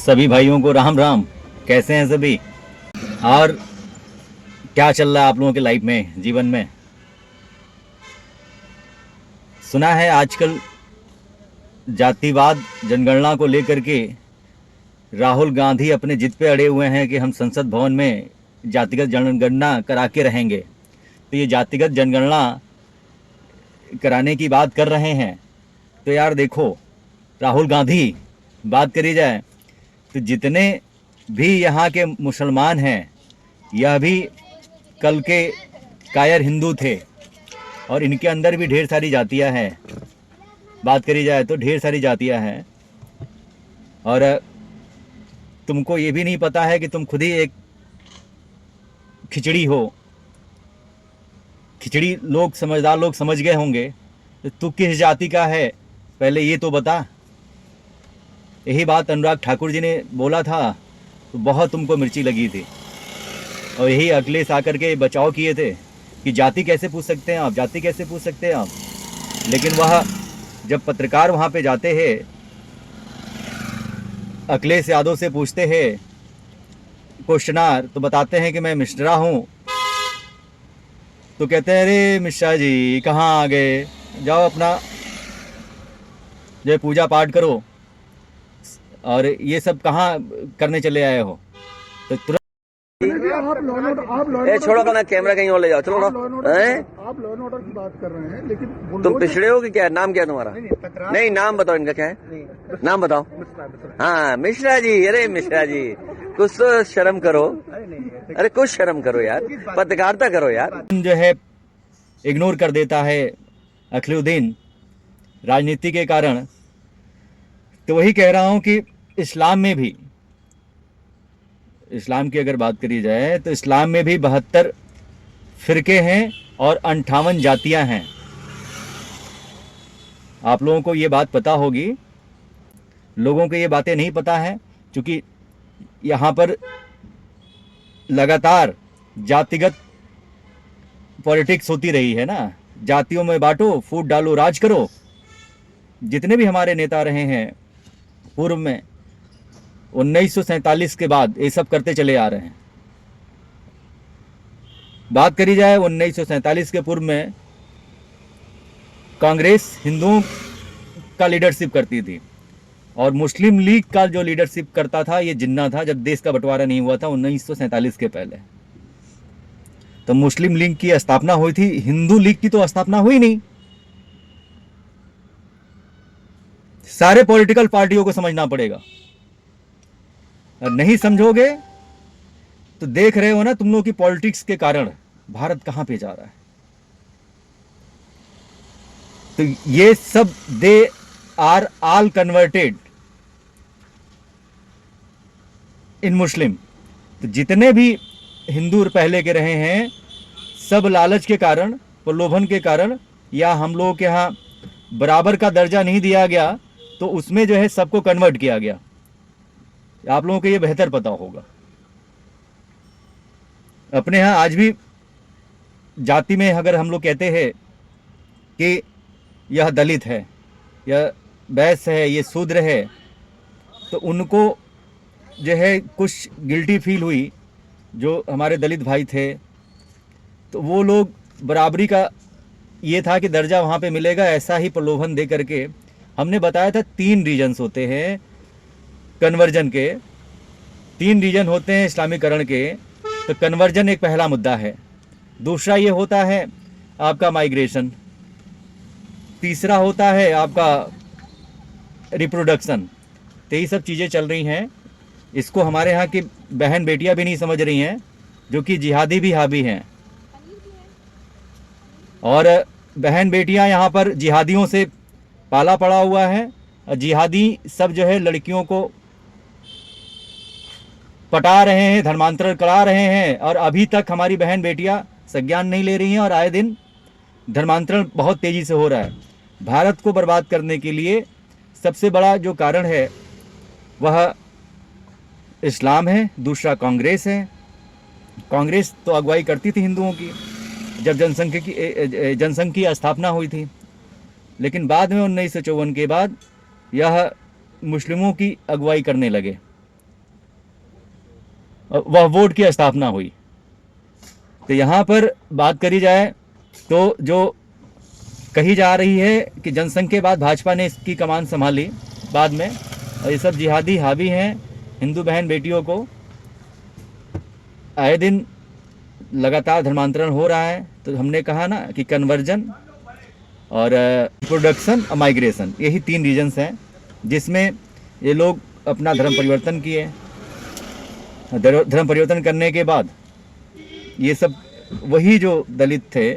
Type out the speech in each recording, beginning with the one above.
सभी भाइयों को राम राम। कैसे हैं सभी? और क्या चल रहा है आप लोगों के लाइफ में, जीवन में? सुना है आजकल जातिवाद जनगणना को लेकर के राहुल गांधी अपने जिद पे अड़े हुए हैं कि हम संसद भवन में जातिगत जनगणना करा के रहेंगे। तो ये जातिगत जनगणना कराने की बात कर रहे हैं, तो यार देखो, राहुल गांधी, बात करी जाए तो जितने भी यहाँ के मुसलमान हैं, यह भी कल के कायर हिंदू थे और इनके अंदर भी ढेर सारी जातियाँ हैं। बात करी जाए तो ढेर सारी जातियाँ हैं और तुमको ये भी नहीं पता है कि तुम खुद ही एक खिचड़ी हो। खिचड़ी लोग, समझदार लोग समझ गए होंगे। तो तू किस जाति का है पहले ये तो बता। यही बात अनुराग ठाकुर जी ने बोला था तो बहुत तुमको मिर्ची लगी थी और यही अखिलेश आकर के बचाव किए थे कि जाति कैसे पूछ सकते हैं आप, जाति कैसे पूछ सकते हैं आप। लेकिन वह जब पत्रकार वहाँ पे जाते हैं, अखिलेश यादव से पूछते हैं क्वेश्चनार, तो बताते हैं कि मैं मिश्रा हूँ। तो कहते हैं अरे मिश्रा जी कहाँ आ गए, जाओ अपना जो पूजा पाठ करो और ये सब कहाँ करने चले आए हो। तो तुरंत छोड़ो अपना कैमरा कहीं और ले जाओ, चलो ना। आप लॉ एंड ऑर्डर की बात कर रहे हैं, लेकिन तुम पिछड़े हो कि क्या? नाम क्या है तुम्हारा? नहीं, नाम बताओ इनका क्या है, नाम बताओ। हाँ मिश्रा जी, अरे मिश्रा जी कुछ तो शर्म करो, अरे कुछ शर्म करो यार, पत्रकारिता करो यार। जो है इग्नोर कर देता है अखिलुद्दीन राजनीति के कारण। तो वही कह रहा हूँ कि इस्लाम में भी, इस्लाम की अगर बात करी जाए तो इस्लाम में भी 72 फिरके हैं और 58 जातियां हैं। आप लोगों को ये बात पता होगी, लोगों को ये बातें नहीं पता है क्योंकि यहाँ पर लगातार जातिगत पॉलिटिक्स होती रही है ना। जातियों में बांटो, फूट डालो, राज करो। जितने भी हमारे नेता रहे हैं पूर्व में, 1947 के बाद ये सब करते चले आ रहे हैं। बात करी जाए 1947 के पूर्व में कांग्रेस हिंदुओं का लीडरशिप करती थी और मुस्लिम लीग का जो लीडरशिप करता था ये जिन्ना था। जब देश का बंटवारा नहीं हुआ था 1947 के पहले, तो मुस्लिम लीग की स्थापना हुई थी, हिंदू लीग की तो स्थापना हुई नहीं। सारे पॉलिटिकल पार्टियों को समझना पड़ेगा, और नहीं समझोगे तो देख रहे हो ना तुम लोग की पॉलिटिक्स के कारण भारत कहां पे जा रहा है। तो ये सब they are all converted in Muslim. तो जितने भी हिंदू पहले के रहे हैं सब लालच के कारण, प्रलोभन के कारण, या हम लोगों के यहाँ बराबर का दर्जा नहीं दिया गया तो उसमें जो है सबको कन्वर्ट किया गया। आप लोगों को ये बेहतर पता होगा। अपने यहाँ आज भी जाति में अगर हम लोग कहते हैं कि यह दलित है, यह वैश्य है, ये शूद्र है, तो उनको जो है कुछ गिल्टी फील हुई। जो हमारे दलित भाई थे तो वो लोग बराबरी का ये था कि दर्जा वहाँ पे मिलेगा, ऐसा ही प्रलोभन दे करके हमने बताया था 3 रीजन्स होते हैं कन्वर्जन के। 3 रीजन होते हैं इस्लामीकरण के। तो कन्वर्जन एक पहला मुद्दा है। दूसरा ये होता है आपका माइग्रेशन। तीसरा होता है आपका रिप्रोडक्शन। तो ये सब चीज़ें चल रही हैं। इसको हमारे यहाँ की बहन बेटियां भी नहीं समझ रही हैं, जो कि जिहादी भी हावी हैं। और बहन बेटियां यहाँ पर जिहादियों से पाला पड़ा हुआ है। जिहादी सब जो है लड़कियों को पटा रहे हैं, धर्मांतरण करा रहे हैं, और अभी तक हमारी बहन बेटियां संज्ञान नहीं ले रही हैं और आए दिन धर्मांतरण बहुत तेज़ी से हो रहा है। भारत को बर्बाद करने के लिए सबसे बड़ा जो कारण है वह इस्लाम है, दूसरा कांग्रेस है। कांग्रेस तो अगुवाई करती थी हिंदुओं की जब जनसंघ की स्थापना हुई थी, लेकिन बाद में 1954 के बाद यह मुस्लिमों की अगुवाई करने लगे। वह वोट की स्थापना हुई। तो यहाँ पर बात करी जाए तो जो कही जा रही है कि जनसंघ के बाद भाजपा ने इसकी कमान संभाली बाद में, और ये सब जिहादी हावी हैं हिंदू बहन बेटियों को। आए दिन लगातार धर्मांतरण हो रहा है। तो हमने कहा ना कि कन्वर्जन और प्रोडक्शन और माइग्रेशन, यही 3 रीजन्स हैं जिसमें ये लोग अपना धर्म परिवर्तन किए। धर्म परिवर्तन करने के बाद ये सब वही जो दलित थे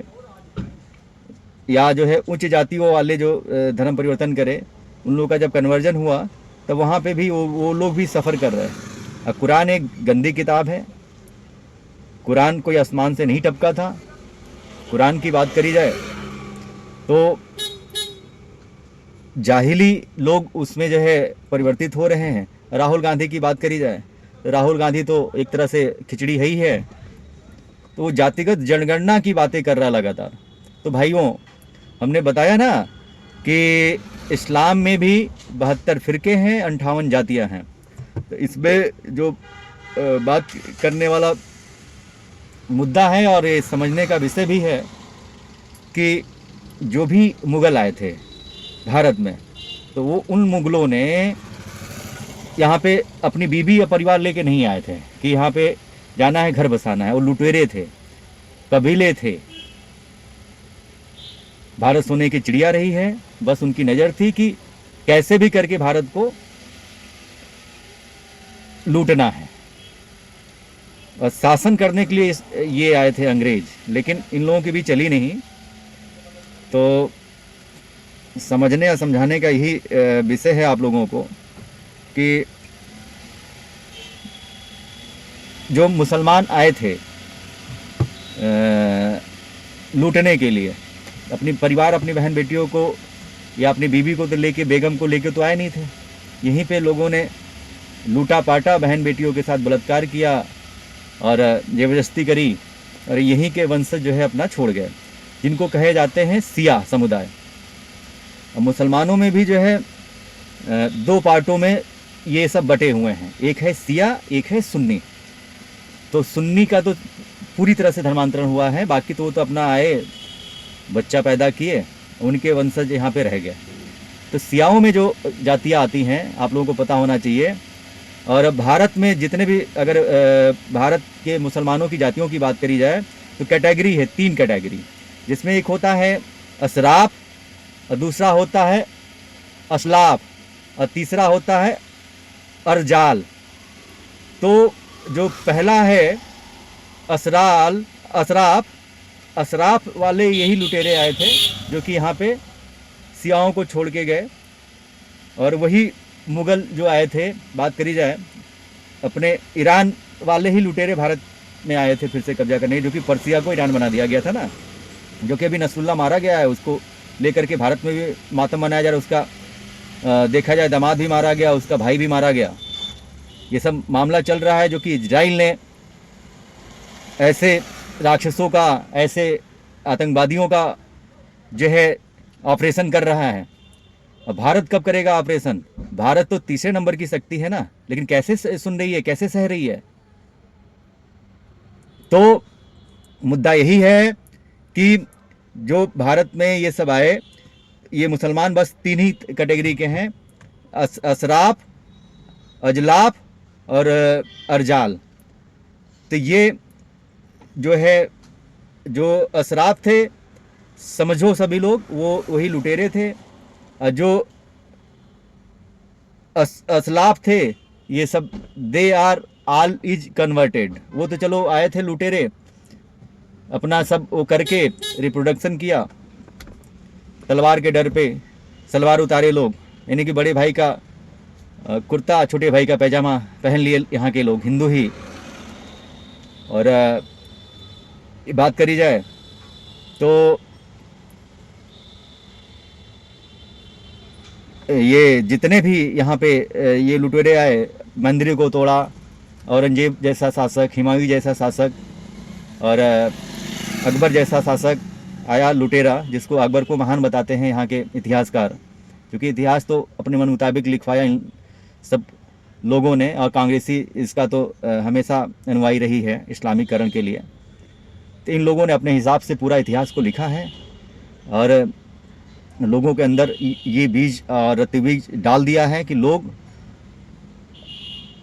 या जो है उच्च जातियों वाले जो धर्म परिवर्तन करे, उन लोगों का जब कन्वर्जन हुआ तो वहाँ पे भी वो लोग भी सफ़र कर रहे हैं। कुरान एक गंदी किताब है। कुरान कोई आसमान से नहीं टपका था। कुरान की बात करी जाए तो जाहिली लोग उसमें जो है परिवर्तित हो रहे हैं। राहुल गांधी की बात करी जाए तो राहुल गांधी तो एक तरह से खिचड़ी है ही है। तो वो जातिगत जनगणना की बातें कर रहा लगातार। तो भाइयों, हमने बताया ना कि इस्लाम में भी 72 फ़िरके हैं, 58 जातियां हैं। तो इसमें जो बात करने वाला मुद्दा है और ये समझने का विषय भी है कि जो भी मुग़ल आए थे भारत में, तो वो उन मुग़लों ने यहाँ पे अपनी बीवी या परिवार लेके नहीं आए थे कि यहाँ पे जाना है, घर बसाना है। वो लुटेरे थे, कबीले थे। भारत सोने की चिड़िया रही है। बस उनकी नज़र थी कि कैसे भी करके भारत को लूटना है और शासन करने के लिए ये आए थे अंग्रेज। लेकिन इन लोगों की भी चली नहीं। तो समझने और समझाने का यही विषय है आप लोगों को कि जो मुसलमान आए थे लूटने के लिए, अपनी परिवार, अपनी बहन बेटियों को या अपनी बीवी को तो लेके, बेगम को लेके तो आए नहीं थे। यहीं पे लोगों ने लूटा पाटा, बहन बेटियों के साथ बलात्कार किया और ज़बरदस्ती करी, और यहीं के वंशज जो है अपना छोड़ गए, जिनको कहे जाते हैं सिया समुदाय। और मुसलमानों में भी जो है 2 पार्टों में ये सब बटे हुए हैं। एक है सिया, एक है सुन्नी। तो सुन्नी का तो पूरी तरह से धर्मांतरण हुआ है। बाकी तो वो तो अपना आए, बच्चा पैदा किए, उनके वंशज यहाँ पे रह गए। तो सियाओं में जो जातियाँ आती हैं, आप लोगों को पता होना चाहिए। और भारत में जितने भी, अगर भारत के मुसलमानों की जातियों की बात करी जाए तो कैटेगरी है, 3 कैटेगरी, जिसमें एक होता है असराफ, और दूसरा होता है असलाफ, और तीसरा होता है अरजाल। तो जो पहला है असराफ वाले यही लुटेरे आए थे जो कि यहाँ पे सियाओं को छोड़ के गए। और वही मुग़ल जो आए थे, बात करी जाए, अपने ईरान वाले ही लुटेरे भारत में आए थे फिर से कब्जा करने, जो कि पर्सिया को ईरान बना दिया गया था ना, जो कि अभी नसरुल्लाह मारा गया है, उसको लेकर के भारत में भी मातम मनाया जा रहा है। उसका देखा जाए दामाद भी मारा गया, उसका भाई भी मारा गया। ये सब मामला चल रहा है जो कि इजराइल ने ऐसे राक्षसों का, ऐसे आतंकवादियों का जो है ऑपरेशन कर रहा है। और भारत कब करेगा ऑपरेशन? भारत तो 3रे नंबर की शक्ति है ना, लेकिन कैसे सुन रही है, कैसे सह रही है? तो मुद्दा यही है कि जो भारत में ये सब आए, ये मुसलमान बस 3 ही कैटेगरी के हैं, असराफ, अजलाफ और अरजाल। तो ये जो है, जो असराफ थे, समझो सभी लोग वो वही लुटेरे थे। जो असलाफ थे, ये सब they are all is converted. वो तो चलो आए थे लुटेरे, अपना सब वो करके रिप्रोडक्शन किया, तलवार के डर पे सलवार उतारे लोग, यानी कि बड़े भाई का कुर्ता, छोटे भाई का पैजामा पहन लिए यहाँ के लोग, हिंदू ही। और बात करी जाए तो ये जितने भी यहाँ पे ये लुटेरे आए, मंदिरों को तोड़ा, औरंगजेब जैसा शासक, हुमायूं जैसा शासक और अकबर जैसा शासक आया लुटेरा, जिसको अकबर को महान बताते हैं यहाँ के इतिहासकार, क्योंकि इतिहास तो अपने मन मुताबिक लिखवाया सब लोगों ने, और कांग्रेसी इसका तो हमेशा अनुयायी रही है इस्लामीकरण के लिए, तो इन लोगों ने अपने हिसाब से पूरा इतिहास को लिखा है और लोगों के अंदर ये बीज और रत्ती डाल दिया है कि लोग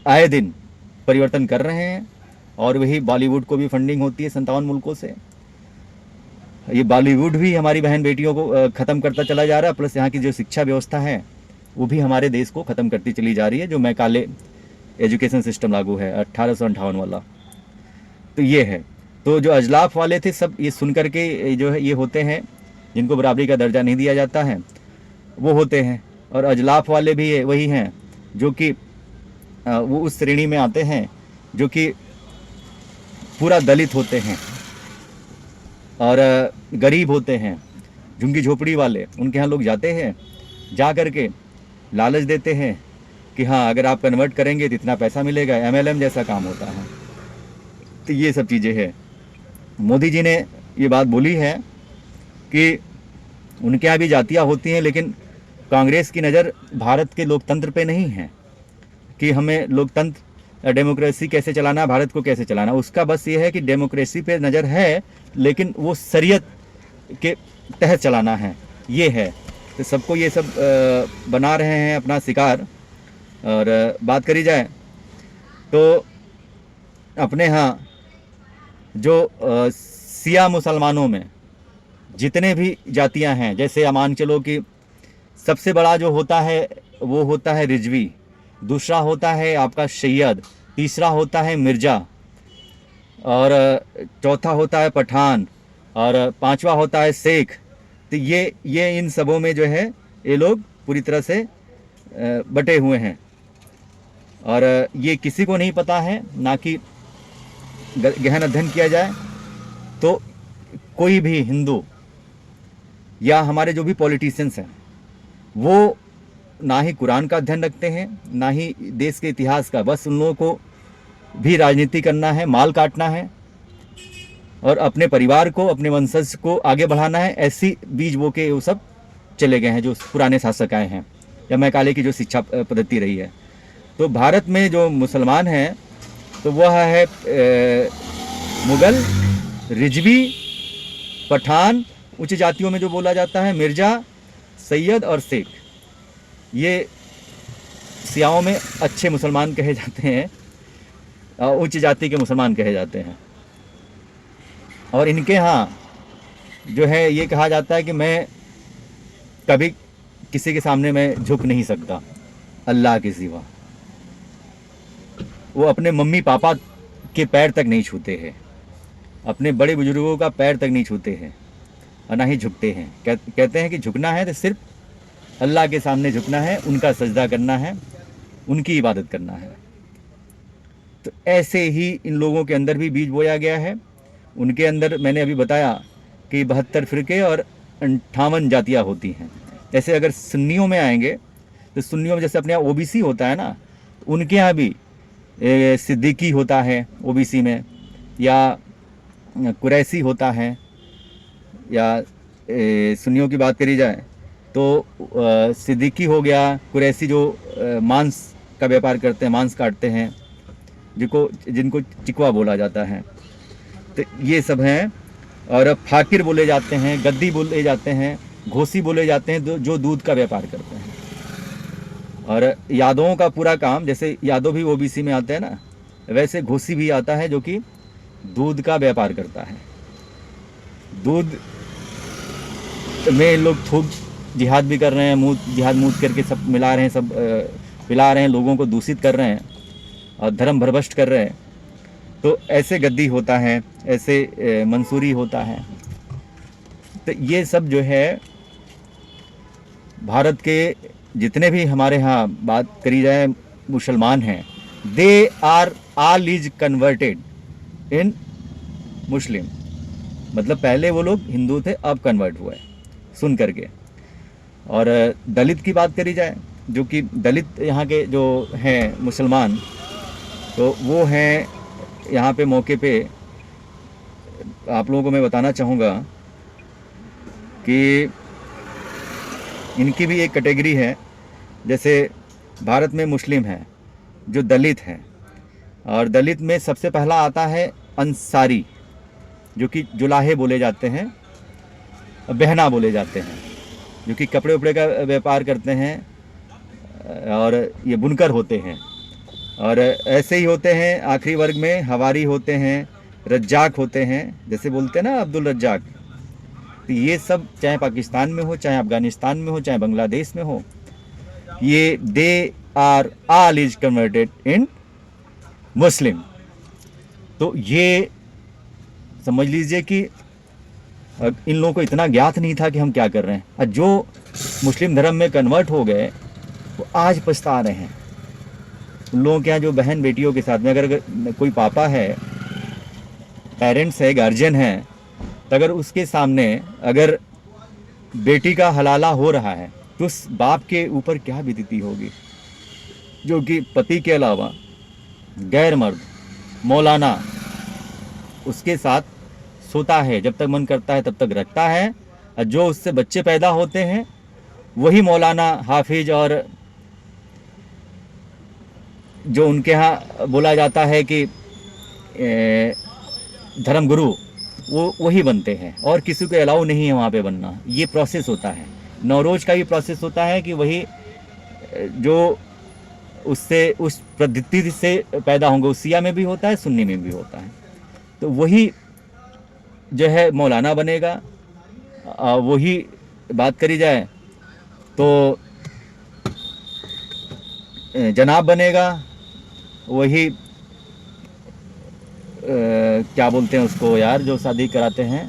आए दिन परिवर्तन कर रहे हैं। और वही बॉलीवुड को भी फंडिंग होती है 57 मुल्कों से। ये बॉलीवुड भी हमारी बहन बेटियों को ख़त्म करता चला जा रहा है, प्लस यहाँ की जो शिक्षा व्यवस्था है वो भी हमारे देश को ख़त्म करती चली जा रही है, जो मैकाले एजुकेशन सिस्टम लागू है 1858 वाला। तो ये है, तो जो अजलाफ वाले थे सब ये सुन करके जो है ये होते हैं जिनको बराबरी का दर्जा नहीं दिया जाता है, वो होते हैं। और अजलाफ वाले भी वही हैं जो कि वो उस श्रेणी में आते हैं जो कि पूरा दलित होते हैं और गरीब होते हैं, झुग्गी झोपड़ी वाले। उनके यहाँ लोग जाते हैं, जा कर के लालच देते हैं कि हाँ अगर आप कन्वर्ट करेंगे तो इतना पैसा मिलेगा, MLM जैसा काम होता है। तो ये सब चीज़ें हैं। मोदी जी ने ये बात बोली है कि उनके यहाँ भी जातियाँ होती हैं, लेकिन कांग्रेस की नज़र भारत के लोकतंत्र पे नहीं है कि हमें लोकतंत्र डेमोक्रेसी कैसे चलाना है, भारत को कैसे चलाना। उसका बस ये है कि डेमोक्रेसी पे नज़र है, लेकिन वो शरीयत के तहत चलाना है, ये है। तो सबको ये सब बना रहे हैं अपना शिकार। और बात करी जाए तो अपने यहाँ जो शिया मुसलमानों में जितने भी जातियां हैं, जैसे मान चलो कि सबसे बड़ा जो होता है वो होता है रिजवी, दूसरा होता है आपका सैयद, तीसरा होता है मिर्ज़ा, और चौथा होता है पठान, और पांचवा होता है शेख। तो ये इन सबों में जो है ये लोग पूरी तरह से बटे हुए हैं और ये किसी को नहीं पता है, ना कि गहन अध्ययन किया जाए तो कोई भी हिंदू या हमारे जो भी पॉलिटिशियंस हैं वो ना ही कुरान का अध्ययन रखते हैं, ना ही देश के इतिहास का। बस उन लोगों को भी राजनीति करना है, माल काटना है और अपने परिवार को, अपने वंशज को आगे बढ़ाना है। ऐसी बीज बो के वो सब चले गए हैं जो पुराने शासक आए हैं, या मैकाले की जो शिक्षा पद्धति रही है। तो भारत में जो मुसलमान हैं तो वह है मुगल, रिजवी, पठान, उच्च जातियों में जो बोला जाता है मिर्ज़ा, सैयद और शेख। ये सियाओं में अच्छे मुसलमान कहे जाते हैं, उच्च जाति के मुसलमान कहे जाते हैं। और इनके यहाँ जो है ये कहा जाता है कि मैं कभी किसी के सामने मैं झुक नहीं सकता अल्लाह के सिवा। वो अपने मम्मी पापा के पैर तक नहीं छूते हैं, अपने बड़े बुजुर्गों का पैर तक नहीं छूते हैं और ना ही झुकते हैं। कहते हैं कि झुकना है तो सिर्फ अल्लाह के सामने झुकना है, उनका सजदा करना है, उनकी इबादत करना है। तो ऐसे ही इन लोगों के अंदर भी बीज बोया गया है। उनके अंदर मैंने अभी बताया कि 72 फ़िरके और 58 जातियाँ होती हैं। जैसे अगर सुन्नियों में आएंगे तो सुन्नियों में जैसे अपने यहाँ OBC होता है ना, उनके यहाँ भी सिद्दीकी होता है OBC में, या कुरैशी होता है, या सुन्नियों की बात करी जाए तो सिद्दीकी हो गया, कुरैशी जो मांस का व्यापार करते हैं, मांस काटते हैं, जिनको चिकवा बोला जाता है। तो ये सब हैं। और फाकिर बोले जाते हैं, गद्दी बोले जाते हैं, घोसी बोले जाते हैं जो दूध का व्यापार करते हैं। और यादवों का पूरा काम, जैसे यादव भी OBC में आते हैं ना, वैसे घोसी भी आता है जो कि दूध का व्यापार करता है। दूध में लोग थूक जिहाद भी कर रहे हैं, जिहाद मूत करके सब मिला रहे हैं, सब पिला रहे हैं, लोगों को दूषित कर रहे हैं और धर्म भ्रष्ट कर रहे हैं। तो ऐसे गद्दी होता है, ऐसे मंसूरी होता है। तो ये सब जो है भारत के जितने भी हमारे यहाँ बात करी जाए मुसलमान हैं, they are all is converted in Muslim. मतलब पहले वो लोग हिंदू थे, अब कन्वर्ट हुए सुन करके। और दलित की बात करी जाए, जो कि दलित यहाँ के जो हैं मुसलमान, तो वो हैं यहाँ पे मौके पे आप लोगों को मैं बताना चाहूँगा कि इनकी भी एक कैटेगरी है। जैसे भारत में मुस्लिम हैं जो दलित हैं, और दलित में सबसे पहला आता है अंसारी, जो कि जुलाहे बोले जाते हैं, बहना बोले जाते हैं, जो कि कपड़े उपड़े का व्यापार करते हैं और ये बुनकर होते हैं। और ऐसे ही होते हैं आखिरी वर्ग में हवारी होते हैं, रज्जाक होते हैं, जैसे बोलते हैं ना अब्दुल रज्जाक। तो ये सब चाहे पाकिस्तान में हो, चाहे अफगानिस्तान में हो, चाहे बांग्लादेश में हो, ये they are all is converted in Muslim. तो ये समझ लीजिए कि इन लोगों को इतना ज्ञात नहीं था कि हम क्या कर रहे हैं, और जो मुस्लिम धर्म में कन्वर्ट हो गए वो आज पछता रहे हैं। उन लोगों के यहाँ जो बहन बेटियों के साथ में अगर कोई पापा है, पेरेंट्स है, गार्जियन है, तो अगर उसके सामने अगर बेटी का हलाला हो रहा है तो उस बाप के ऊपर क्या बीतती होगी, जो कि पति के अलावा गैर मर्द मौलाना उसके साथ सोता है, जब तक मन करता है तब तक रखता है, और जो उससे बच्चे पैदा होते हैं वही मौलाना, हाफिज और जो उनके यहाँ बोला जाता है कि धर्म गुरु, वो वही बनते हैं, और किसी को अलाउ नहीं है वहाँ पे बनना। ये प्रोसेस होता है। नौरोज का भी प्रोसेस होता है कि वही जो उससे उस पद्धति से पैदा होंगे, उस शिया में भी होता है, सुन्नी में भी होता है, तो वही जो है मौलाना बनेगा। वही बात करी जाए तो जनाब बनेगा, वही क्या बोलते हैं उसको यार, जो शादी कराते हैं,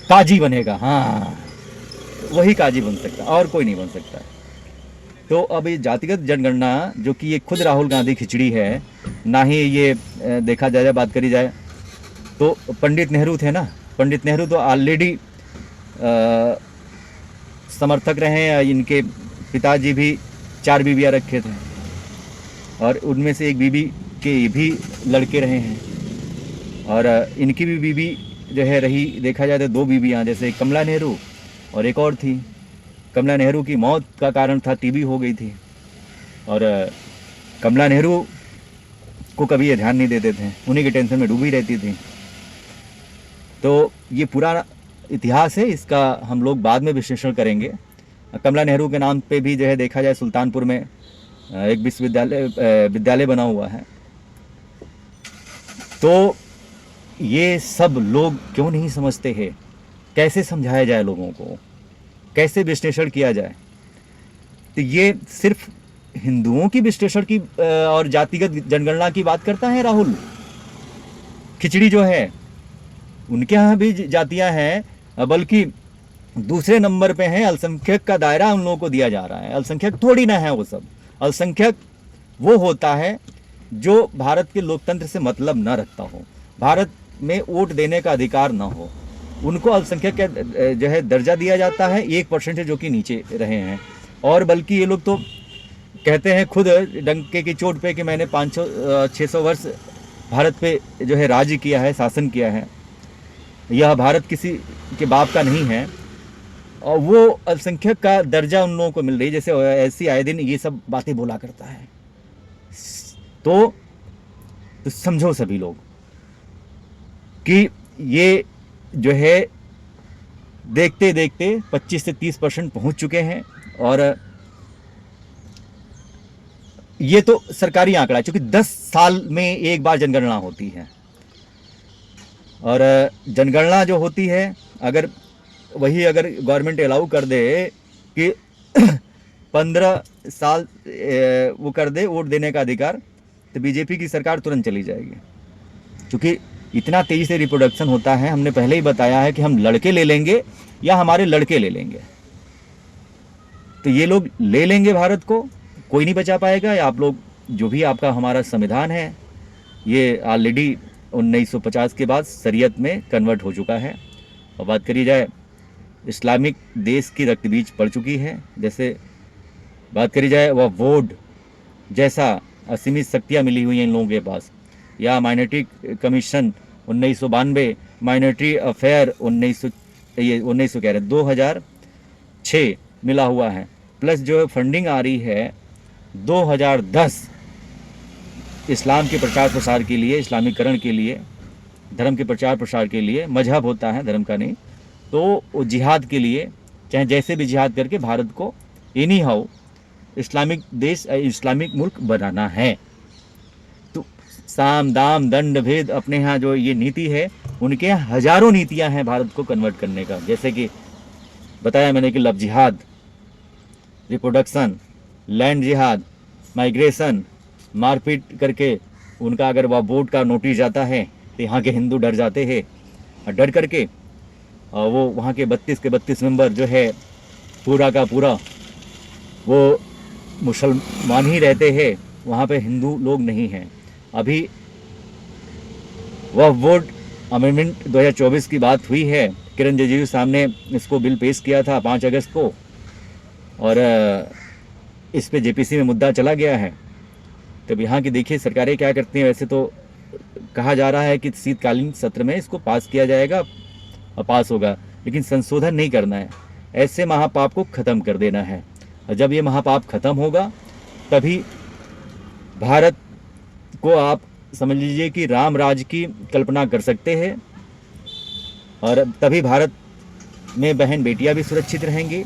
काजी बनेगा। हाँ, वही काजी बन सकता, और कोई नहीं बन सकता। तो अब ये जातिगत जनगणना जो कि ये खुद राहुल गांधी खिचड़ी है, ना ही ये देखा जाए, बात करी जाए तो पंडित नेहरू थे ना, पंडित नेहरू तो ऑलरेडी समर्थक रहे हैं। इनके पिताजी भी 4 बीवियाँ रखे थे, और उनमें से एक बीबी के भी लड़के रहे हैं, और इनकी भी बीबी जो है रही, देखा जाए तो 2 बीवियाँ, जैसे कमला नेहरू और एक और थी। कमला नेहरू की मौत का कारण था टीबी हो गई थी, और कमला नेहरू को कभी ये ध्यान नहीं देते थे, उन्हीं के टेंशन में डूबी रहती थी। तो ये पूरा इतिहास है, इसका हम लोग बाद में विश्लेषण करेंगे। कमला नेहरू के नाम पे भी जो है देखा जाए सुल्तानपुर में एक विद्यालय बना हुआ है। तो ये सब लोग क्यों नहीं समझते हैं, कैसे समझाया जाए लोगों को, कैसे विश्लेषण किया जाए। तो ये सिर्फ हिंदुओं की विश्लेषण की और जातिगत जनगणना की बात करता है राहुल। खिचड़ी जो है उनके यहाँ भी जातियाँ हैं, बल्कि दूसरे नंबर पे हैं। अल्पसंख्यक का दायरा उन लोगों को दिया जा रहा है। अल्पसंख्यक थोड़ी ना है वो सब। अल्पसंख्यक वो होता है जो भारत के लोकतंत्र से मतलब न रखता हो, भारत में वोट देने का अधिकार ना हो, उनको अल्पसंख्यक का जो है दर्जा दिया जाता है। 1% जो कि नीचे रहे हैं, और बल्कि ये लोग तो कहते हैं खुद डंके की चोट पे कि मैंने 500-600 वर्ष भारत पे जो है राज्य किया है, शासन किया है, यह भारत किसी के बाप का नहीं है, और वो अल्पसंख्यक का दर्जा उन लोगों को मिल रही है। जैसे ऐसी आए दिन ये सब बातें बोला करता है। तो समझो सभी लोग कि ये जो है देखते देखते 25 से 30% पहुंच चुके हैं, और ये तो सरकारी आंकड़ा है, क्योंकि 10 साल में एक बार जनगणना होती है। और जनगणना जो होती है, अगर गवर्नमेंट अलाउ कर दे कि 15 साल वो कर दे वोट देने का अधिकार, तो बीजेपी की सरकार तुरंत चली जाएगी। क्योंकि इतना तेजी से रिप्रोडक्शन होता है। हमने पहले ही बताया है कि हम लड़के ले लेंगे या हमारे लड़के ले लेंगे, तो ये लोग ले लेंगे भारत को, कोई नहीं बचा पाएगा। या आप लोग जो भी आपका हमारा संविधान है, ये ऑलरेडी 1950 के बाद शरीयत में कन्वर्ट हो चुका है। और बात करी जाए इस्लामिक देश की रक्त बीज पड़ चुकी है। जैसे बात करी जाए वह वोट जैसा असीमित शक्तियाँ मिली हुई हैं इन लोगों के पास, या माइनॉरिटी कमीशन 1992, माइनॉरिटी अफेयर 2006 मिला हुआ है, प्लस जो फंडिंग आ रही है 2010 इस्लाम के प्रचार प्रसार के लिए, इस्लामीकरण के लिए, धर्म के प्रचार प्रसार के लिए, मजहब होता है धर्म का नहीं, तो वो जिहाद के लिए चाहे जैसे भी जिहाद करके भारत को एनी हाउ इस्लामिक देश, इस्लामिक मुल्क बनाना है। तो साम दाम दंड भेद अपने यहाँ जो ये नीति है, उनके यहाँ हजारों नीतियाँ हैं भारत को कन्वर्ट करने का। जैसे कि बताया मैंने कि लव जिहाद, रिप्रोडक्शन, लैंड जिहाद, माइग्रेशन, मारपीट करके उनका अगर वह बोर्ड का नोटिस जाता है तो यहाँ के हिंदू डर जाते हैं, और डर करके वो वहाँ के 32 के 32 मेंबर जो है पूरा का पूरा वो मुसलमान ही रहते हैं, वहाँ पे हिंदू लोग नहीं हैं। अभी वह बोर्ड अमेंडमेंट 2024 की बात हुई है, किरण रिजिजू साहब ने इसको बिल पेश किया था 5 अगस्त को, और इस पे जेपीसी में मुद्दा चला गया है। तब यहाँ की देखिए सरकारें क्या करती हैं। वैसे तो कहा जा रहा है कि शीतकालीन सत्र में इसको पास किया जाएगा और पास होगा, लेकिन संशोधन नहीं करना है, ऐसे महापाप को ख़त्म कर देना है। और जब ये महापाप ख़त्म होगा तभी भारत को आप समझ लीजिए कि राम राज की कल्पना कर सकते हैं, और तभी भारत में बहन बेटियां भी सुरक्षित रहेंगी,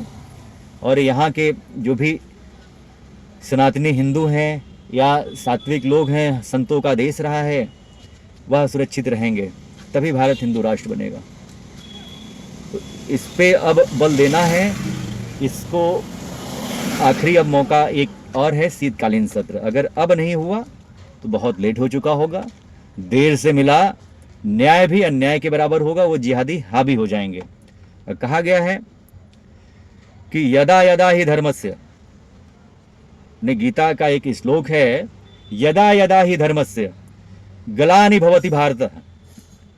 और यहाँ के जो भी सनातनी हिंदू हैं या सात्विक लोग हैं, संतों का देश रहा है, वह सुरक्षित रहेंगे, तभी भारत हिंदू राष्ट्र बनेगा। तो इस पे अब बल देना है। इसको आखिरी अब मौका एक और है, शीतकालीन सत्र। अगर अब नहीं हुआ तो बहुत लेट हो चुका होगा। देर से मिला न्याय भी अन्याय के बराबर होगा, वो जिहादी हावी हो जाएंगे। कहा गया है कि यदा यदा ही धर्मस्य, ने गीता का एक श्लोक है, यदा यदा ही धर्मस्य ग्लानि भवति भारत।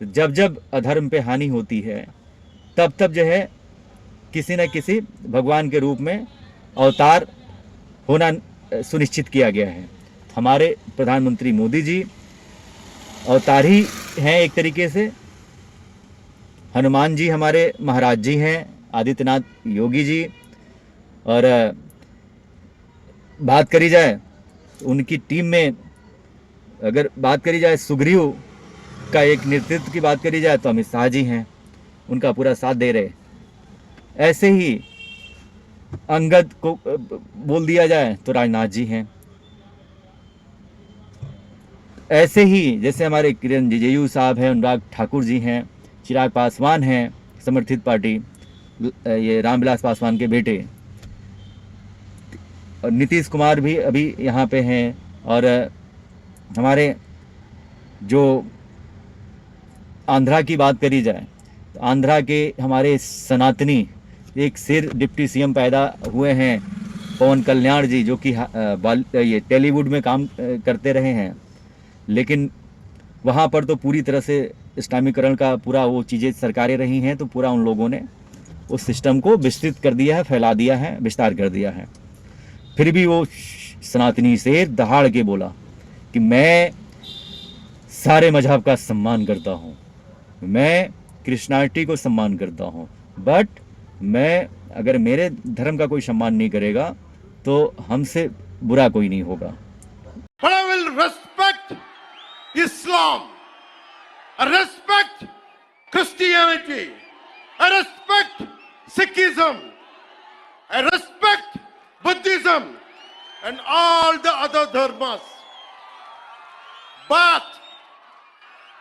जब जब अधर्म पे हानि होती है तब तब जो है किसी न किसी भगवान के रूप में अवतार होना सुनिश्चित किया गया है। हमारे प्रधानमंत्री मोदी जी अवतार ही हैं एक तरीके से। हनुमान जी हमारे महाराज जी हैं, आदित्यनाथ योगी जी। और बात करी जाए उनकी टीम में, अगर बात करी जाए सुग्रीव का एक नेतृत्व की बात करी जाए तो अमित शाह जी हैं, उनका पूरा साथ दे रहे। ऐसे ही अंगद को बोल दिया जाए तो राजनाथ जी हैं। ऐसे ही जैसे हमारे किरण रिजिजू साहब हैं, अनुराग ठाकुर जी हैं, चिराग पासवान हैं, समर्थित पार्टी, ये रामविलास पासवान के बेटे, और नीतीश कुमार भी अभी यहाँ पे हैं। और हमारे जो आंध्रा की बात करी जाए तो आंध्रा के हमारे सनातनी एक सिर डिप्टी सीएम पैदा हुए हैं, पवन कल्याण जी, जो कि ये टॉलीवुड में काम करते रहे हैं, लेकिन वहाँ पर तो पूरी तरह से इस्लामीकरण का पूरा वो चीज़ें सरकारें रही हैं, तो पूरा उन लोगों ने उस सिस्टम को विस्तृत कर दिया है, फैला दिया है, विस्तार कर दिया है। फिर भी वो सनातनी शेर दहाड़ के बोला कि मैं सारे मजहब का सम्मान करता हूँ, मैं क्रिश्चियनिटी को सम्मान करता हूँ, बट मैं अगर मेरे धर्म का कोई सम्मान नहीं करेगा तो हमसे बुरा कोई नहीं होगा। But I will respect Islam. I respect Christianity. I respect Sikhism. I respect Buddhism and all the other dharmas. But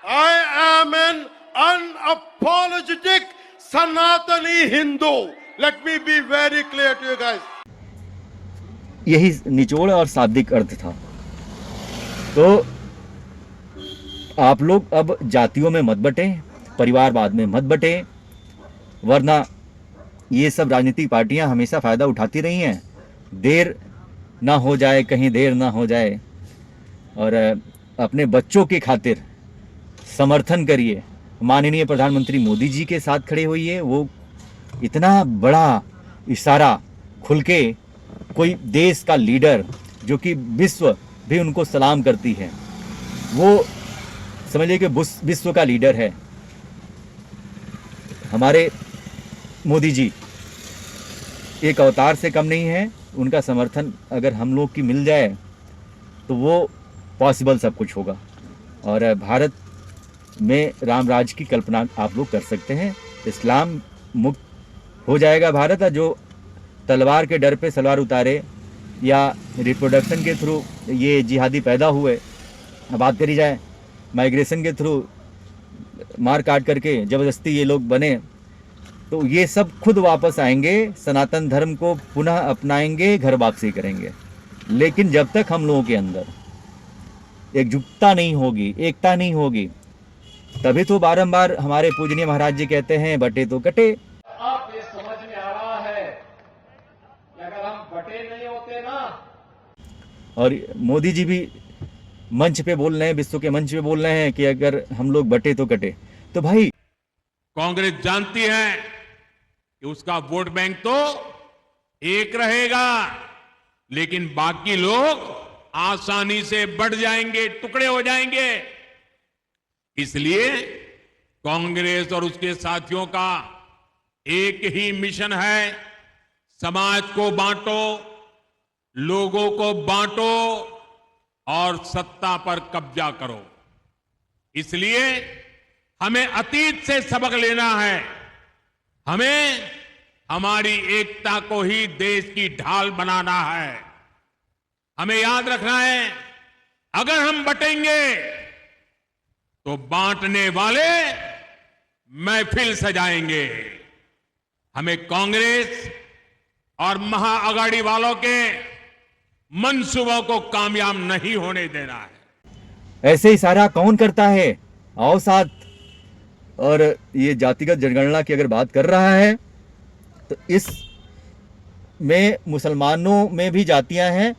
I am an unapologetic Sanatani Hindu. Let me be very clear to you guys. यही निचोड़ और शाब्दिक अर्थ था। तो आप लोग अब जातियों में मत बटे, परिवारवाद में मत बटे, वरना ये सब राजनीतिक पार्टियां हमेशा फ़ायदा उठाती रही हैं। देर ना हो जाए, कहीं देर ना हो जाए, और अपने बच्चों की खातिर समर्थन करिए। माननीय प्रधानमंत्री मोदी जी के साथ खड़े होइए। वो इतना बड़ा इशारा खुल के, कोई देश का लीडर जो कि विश्व भी उनको सलाम करती है, वो समझिए कि विश्व का लीडर है। हमारे मोदी जी एक अवतार से कम नहीं है, उनका समर्थन अगर हम लोग की मिल जाए तो वो पॉसिबल सब कुछ होगा। और भारत में राम राज की कल्पना आप लोग कर सकते हैं। इस्लाम मुक्त हो जाएगा भारत। और जो तलवार के डर पे सलवार उतारे या रिप्रोडक्शन के थ्रू ये जिहादी पैदा हुए, बात करी जाए माइग्रेशन के थ्रू मार काट करके ज़बरदस्ती ये लोग बने, तो ये सब खुद वापस आएंगे, सनातन धर्म को पुनः अपनाएंगे, घर वापसी करेंगे। लेकिन जब तक हम लोगों के अंदर एकजुटता नहीं होगी, एकता नहीं होगी, तभी तो बारंबार हमारे पूजनीय महाराज जी कहते हैं बटे तो कटे। अब ये समझ में आ रहा है कि अगर हम बटे नहीं होते ना। और मोदी जी भी मंच पे बोल रहे हैं, विश्व के मंच पे बोल रहे हैं कि अगर हम लोग बटे तो कटे। तो भाई कांग्रेस जानती है कि उसका वोट बैंक तो एक रहेगा, लेकिन बाकी लोग आसानी से बढ़ जाएंगे, टुकड़े हो जाएंगे। इसलिए कांग्रेस और उसके साथियों का एक ही मिशन है, समाज को बांटो, लोगों को बांटो और सत्ता पर कब्जा करो। इसलिए हमें अतीत से सबक लेना है। हमें हमारी एकता को ही देश की ढाल बनाना है। हमें याद रखना है, अगर हम बटेंगे तो बांटने वाले महफिल सजाएंगे। हमें कांग्रेस और महाअघाड़ी वालों के मंसूबों को कामयाब नहीं होने देना है। ऐसे इशारा कौन करता है? आओ साथ। और ये जातिगत जनगणना की अगर बात कर रहा है तो इस में मुसलमानों में भी जातियां हैं,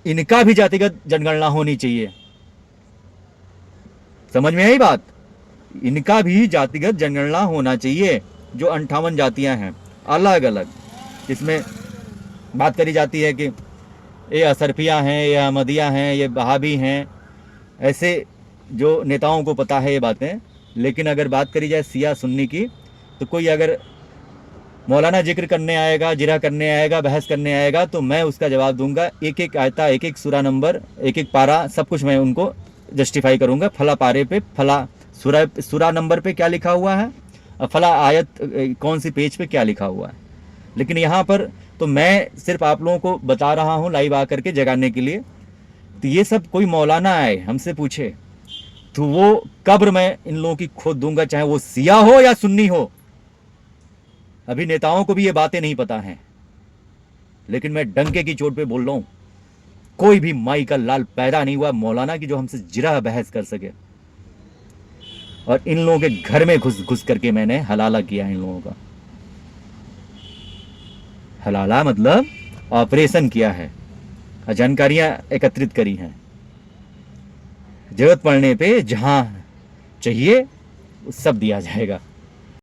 इनका भी जातिगत जनगणना होनी चाहिए। समझ में आई बात? इनका भी जातिगत जनगणना होना चाहिए। जो 58 जातियां हैं अलग अलग, इसमें बात करी जाती है कि ये असरफिया हैं, ये अहमदिया हैं, ये बहाबी हैं, ऐसे जो नेताओं को पता है ये बातें। लेकिन अगर बात करी जाए सिया सुन्नी की, तो कोई अगर मौलाना जिक्र करने आएगा, जिरा करने आएगा, बहस करने आएगा, तो मैं उसका जवाब दूंगा। एक एक आयता, एक एक सूरा नंबर, एक एक पारा, सब कुछ मैं उनको जस्टिफाई करूंगा। फला पारे पे, फला सूरा नंबर पे क्या लिखा हुआ है, और फला आयत कौन सी पेज पे क्या लिखा हुआ है। लेकिन यहाँ पर तो मैं सिर्फ आप लोगों को बता रहा हूँ लाइव आकर के जगाने के लिए। तो ये सब कोई मौलाना आए हमसे पूछे तो वो कब्र मैं इन लोगों की खोद दूंगा, चाहे वो सिया हो या सुन्नी हो। अभी नेताओं को भी ये बातें नहीं पता हैं, लेकिन मैं डंके की चोट पे बोल रहा हूं, कोई भी माई का लाल पैदा नहीं हुआ मौलाना की जो हमसे जिरा बहस कर सके। और इन लोगों के घर में घुस घुस करके मैंने हलाला किया इन लोगों का। हलाला मतलब ऑपरेशन किया है, जानकारियां एकत्रित करी हैं। जरूरत पड़ने पे जहां चाहिए सब दिया जाएगा।